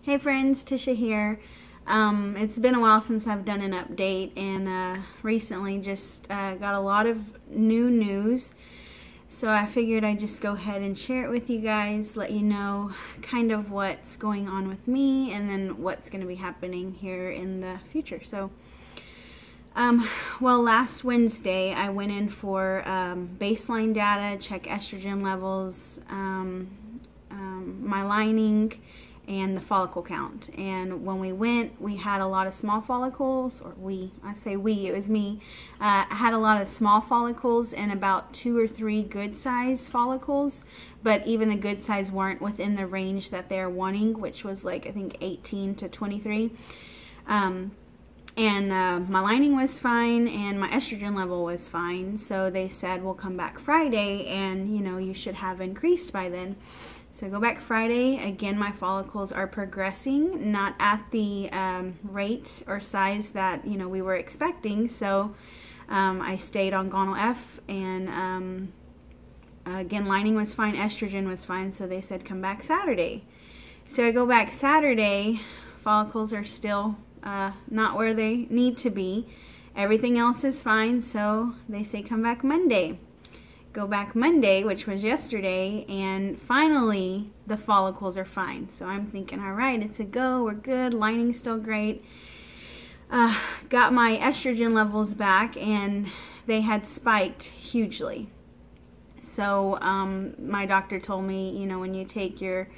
Hey friends, Tisha here. It's been a while since I've done an update, and recently just got a lot of new news. So I figured I'd just go ahead and share it with you guys, let you know kind of what's going on with me and then what's going to be happening here in the future. So, well, last Wednesday I went in for baseline data, check estrogen levels, my lining, and the follicle count. And when we went, we had a lot of small follicles, or I say we, it was me. I had a lot of small follicles and about 2 or 3 good size follicles, but even the good size weren't within the range that they're wanting, which was like I think 18 to 23. And my lining was fine and my estrogen level was fine, so they said we'll come back Friday and you should have increased by then. So go back Friday, again my follicles are progressing, not at the rate or size that we were expecting, so I stayed on Gonal-F, and again lining was fine, estrogen was fine, so they said come back Saturday. So I go back Saturday, follicles are still not where they need to be, everything else is fine, so they say come back Monday. Go back Monday, which was yesterday, and finally the follicles are fine. So I'm thinking, all right, it's a go, we're good, lining's still great. Got my estrogen levels back and they had spiked hugely. So my doctor told me, when you take your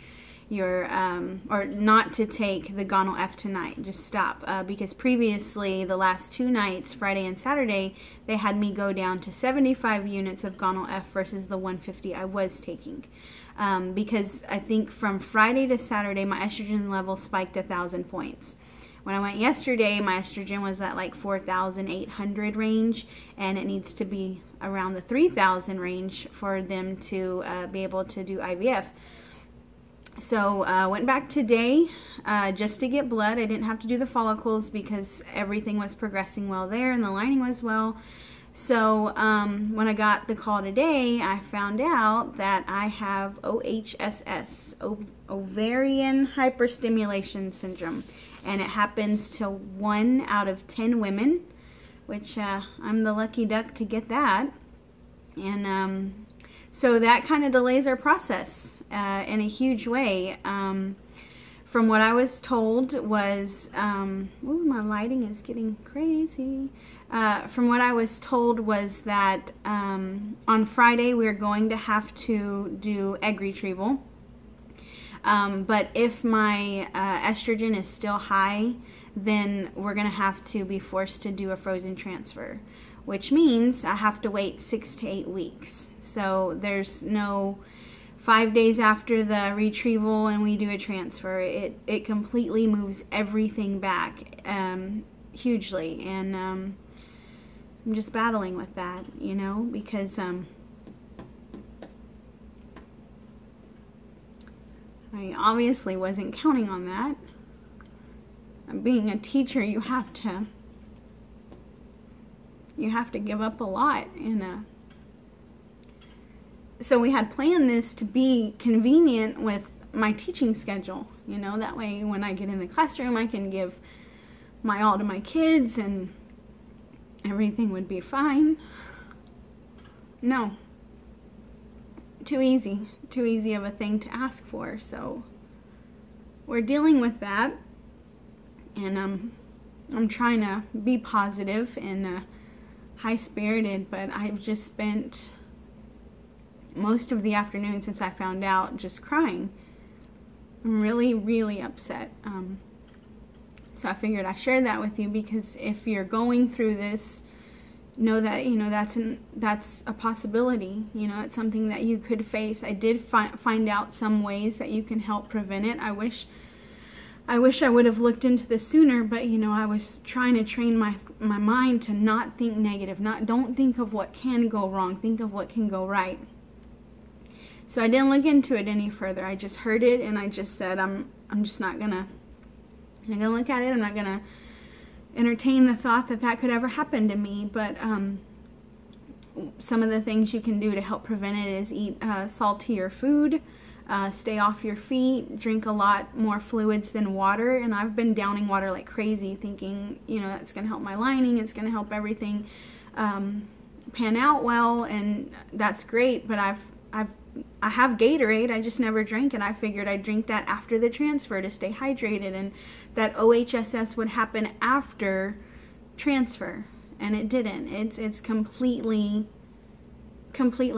or not to take the Gonal-F tonight, just stop, because previously the last 2 nights, Friday and Saturday, they had me go down to 75 units of Gonal-F versus the 150 I was taking, because I think from Friday to Saturday my estrogen level spiked 1,000 points. When I went yesterday, my estrogen was at like 4,800 range, and it needs to be around the 3,000 range for them to be able to do IVF. So went back today just to get blood. I didn't have to do the follicles because everything was progressing well there and the lining was well. So when I got the call today, I found out that I have OHSS, Ovarian Hyperstimulation Syndrome. And it happens to 1 out of 10 women, which I'm the lucky duck to get that. And so that kind of delays our process in a huge way. From what I was told was, ooh, my lighting is getting crazy. From what I was told was that on Friday we're going to have to do egg retrieval. But if my estrogen is still high, then we're going to have to be forced to do a frozen transfer, which means I have to wait 6 to 8 weeks. So there's no 5 days after the retrieval and we do a transfer. It completely moves everything back hugely, and I'm just battling with that, because I obviously wasn't counting on that. Being a teacher, you have to give up a lot, and so we had planned this to be convenient with my teaching schedule, that way when I get in the classroom I can give my all to my kids and everything would be fine. No. Too easy of a thing to ask for. So we're dealing with that, and I'm trying to be positive and high-spirited, but I've just spent most of the afternoon since I found out just crying. I'm really, really upset. So I figured I shared that with you, because if you're going through this, know that that's a possibility. It's something that you could face. I did find out some ways that you can help prevent it. I wish I would have looked into this sooner, but I was trying to train my mind to not think negative. Don't think of what can go wrong. Think of what can go right. So I didn't look into it any further. I just heard it and I just said I'm just not gonna look at it. I'm not gonna entertain the thought that could ever happen to me. But some of the things you can do to help prevent it is eat saltier food, Stay off your feet, drink a lot more fluids than water. And I've been downing water like crazy, thinking, you know, that's going to help my lining, it's going to help everything pan out well, and that's great. But I have Gatorade, I just never drank it. I figured I'd drink that after the transfer to stay hydrated, and that OHSS would happen after transfer, and it didn't. It's completely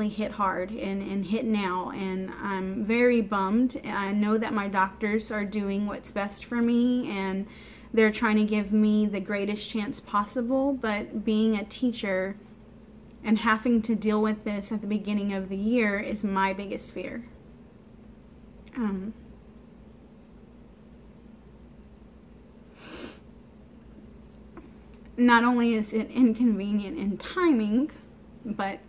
hit hard and hit now, and I'm very bummed. I know that my doctors are doing what's best for me, and they're trying to give me the greatest chance possible, but being a teacher and having to deal with this at the beginning of the year is my biggest fear. Not only is it inconvenient in timing, but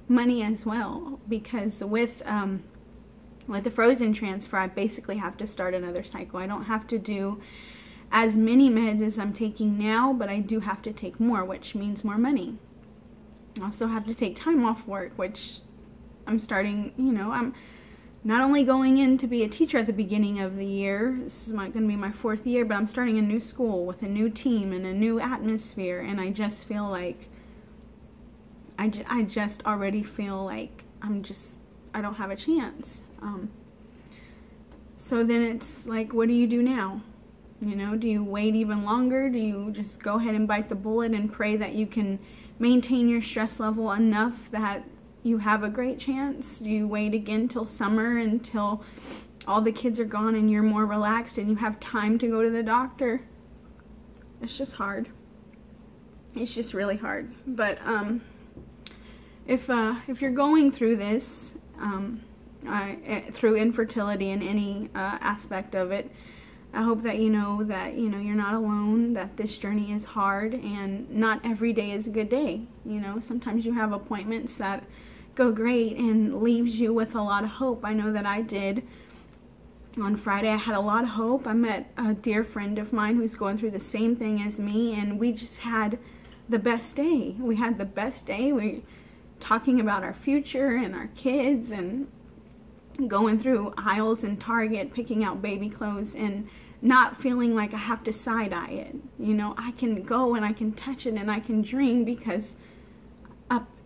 money as well, because with the frozen transfer, I basically have to start another cycle. I don't have to do as many meds as I'm taking now, but I do have to take more, which means more money. I also have to take time off work, which I'm starting, you know, I'm not only going in to be a teacher at the beginning of the year, this is going to be my 4th year, but I'm starting a new school with a new team and a new atmosphere, and I just feel like, I just already feel like I don't have a chance. So then it's like, what do you do now? You know, do you wait even longer? Do you just go ahead and bite the bullet and pray that you can maintain your stress level enough that you have a great chance? Do you wait again till summer, until all the kids are gone and you're more relaxed and you have time to go to the doctor? It's just hard. It's just really hard. But if you're going through this, through infertility in any aspect of it, I hope that you know you're not alone, that this journey is hard, and not every day is a good day. You know, sometimes you have appointments that go great and leaves you with a lot of hope. I know that I did. On Friday, I had a lot of hope. I met a dear friend of mine who's going through the same thing as me, and we just had the best day. We had the best day. We talking about our future and our kids, and going through aisles in Target, picking out baby clothes, and not feeling like I have to side-eye it. You know, I can go and I can touch it and I can dream, because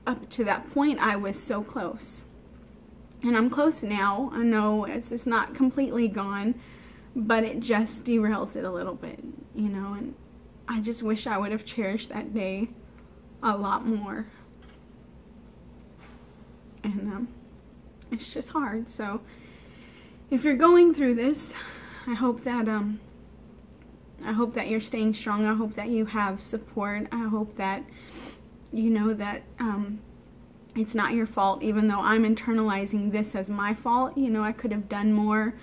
up to that point I was so close. And I'm close now. I know it's not completely gone, but it just derails it a little bit, you know, and I just wish I would have cherished that day a lot more. And it's just hard. So if you're going through this, I hope that you're staying strong. I hope that you have support. I hope that you know that it's not your fault, even though I'm internalizing this as my fault. You know, I could have done more.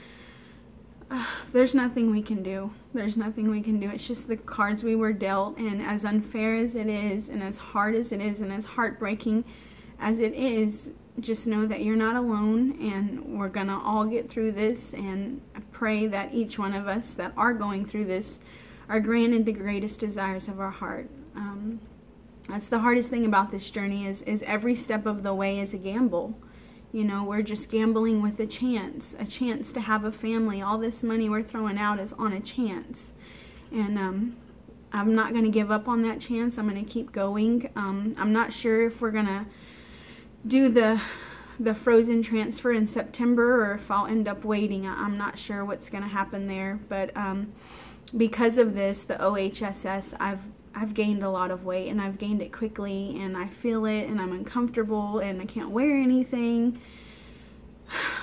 There's nothing we can do. There's nothing we can do. It's just the cards we were dealt, and as unfair as it is, and as hard as it is, and as heartbreaking as it is, just know that you're not alone, and we're gonna all get through this. And I pray that each one of us that are going through this are granted the greatest desires of our heart. That's the hardest thing about this journey, is every step of the way is a gamble. You know, we're just gambling with a chance to have a family. All this money we're throwing out is on a chance. And I'm not going to give up on that chance. I'm going to keep going. I'm not sure if we're going to do the frozen transfer in September, or if I'll end up waiting. I'm not sure what's going to happen there. But because of this, the OHSS, I've gained a lot of weight, and I've gained it quickly, and I feel it, and I'm uncomfortable, and I can't wear anything.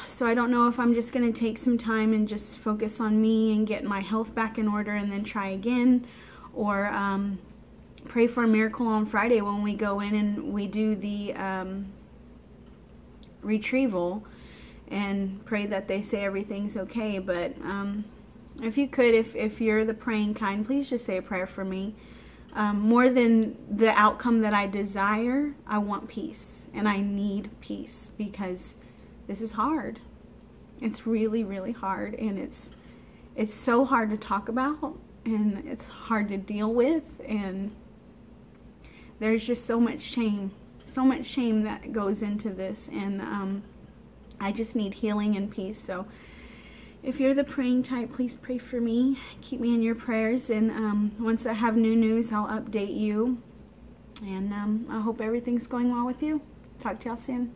So I don't know if I'm just going to take some time and just focus on me and get my health back in order and then try again, or pray for a miracle on Friday when we go in and we do the retrieval, and pray that they say everything's okay. But if you could, if you're the praying kind, please just say a prayer for me. More than the outcome that I desire, I want peace, and I need peace, because this is hard. It's really, really hard, and it's so hard to talk about, and it's hard to deal with, and there's just so much shame that goes into this. And I just need healing and peace. So if you're the praying type, please pray for me. Keep me in your prayers. And once I have new news, I'll update you. And I hope everything's going well with you. Talk to y'all soon.